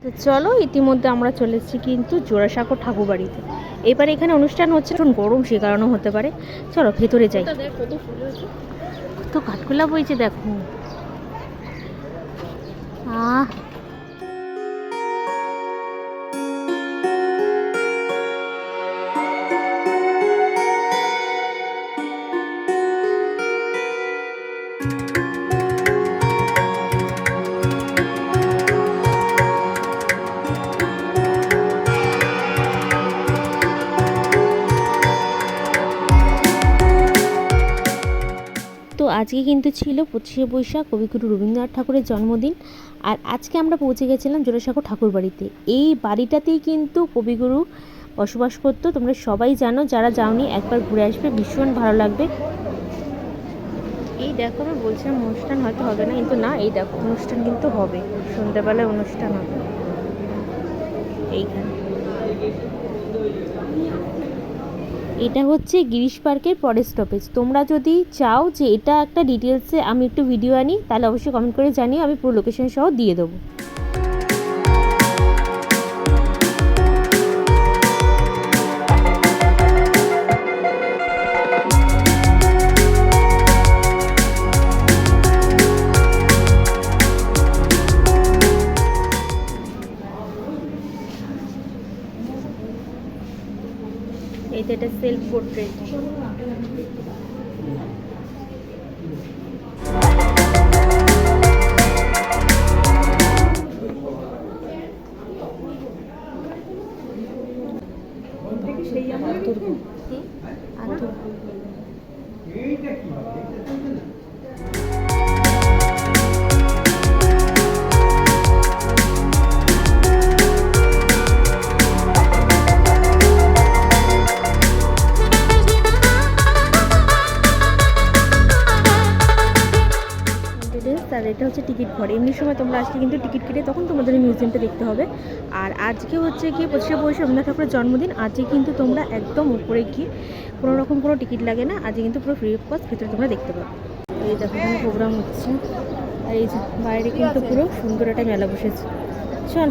তো চলো, ইতিমধ্যে আমরা চলে এসেছি কিন্তু জোড়াসাঁকো ঠাকুর বাড়িতে। এবার এখানে অনুষ্ঠান হচ্ছে, এখন গরম সে কারণে হতে পারে। চলো ভেতরে যাই। কত কাঠগোলাপ হয়েছে দেখো। আহ তো আজকে কিন্তু ছিল 25শে বৈশাখ, কবিগুরু রবীন্দ্রনাথ ঠাকুরের জন্মদিন। আর আজকে আমরা পৌঁছে গেছিলাম জোড়াসাঁকো ঠাকুর বাড়িতে। এই বাড়িটাতেই কিন্তু কবিগুরু বসবাস করতো। তোমরা সবাই জানো, যারা যাওনি একবার ঘুরে আসবে, ভীষণ ভালো লাগবে। এই দেখো, আমি বলছিলাম অনুষ্ঠান হয়তো হবে না, কিন্তু না, এই দেখো অনুষ্ঠান কিন্তু হবে, সন্ধ্যাবেলায় অনুষ্ঠান হবে এইখানে। এটা হচ্ছে গিরিশ পার্কের পরের স্টপেজ। তোমরা যদি চাও যে এটা একটা ডিটেলসে আমি একটু ভিডিও আনি, তাহলে অবশ্যই কমেন্ট করে জানিও, আমি পুরো লোকেশন সহ দিয়ে দেবো। এইটা একটা সেলফ পোর্ট্রেট। আর এটা হচ্ছে টিকিট ঘর। এমনি সময় তোমরা আসলে কিন্তু টিকিট কেটে তখন তোমাদের মিউজিয়ামটা দেখতে হবে। আর আজকে হচ্ছে গিয়ে 25শে বৈশাখ রবীন্দ্রনাথ ঠাকুরের জন্মদিন। আজকে কিন্তু তোমরা একদম উপরে গিয়ে কোনো রকম কোনো টিকিট লাগে না, আজকে কিন্তু পুরো ফ্রি অফ কস্ট ভিতরে তোমরা দেখতে পাবে। এই দেখো এখানে প্রোগ্রাম হচ্ছে, আর এই যে বাইরে কিন্তু পুরো সুন্দর একটা মেলা বসেছে। চল।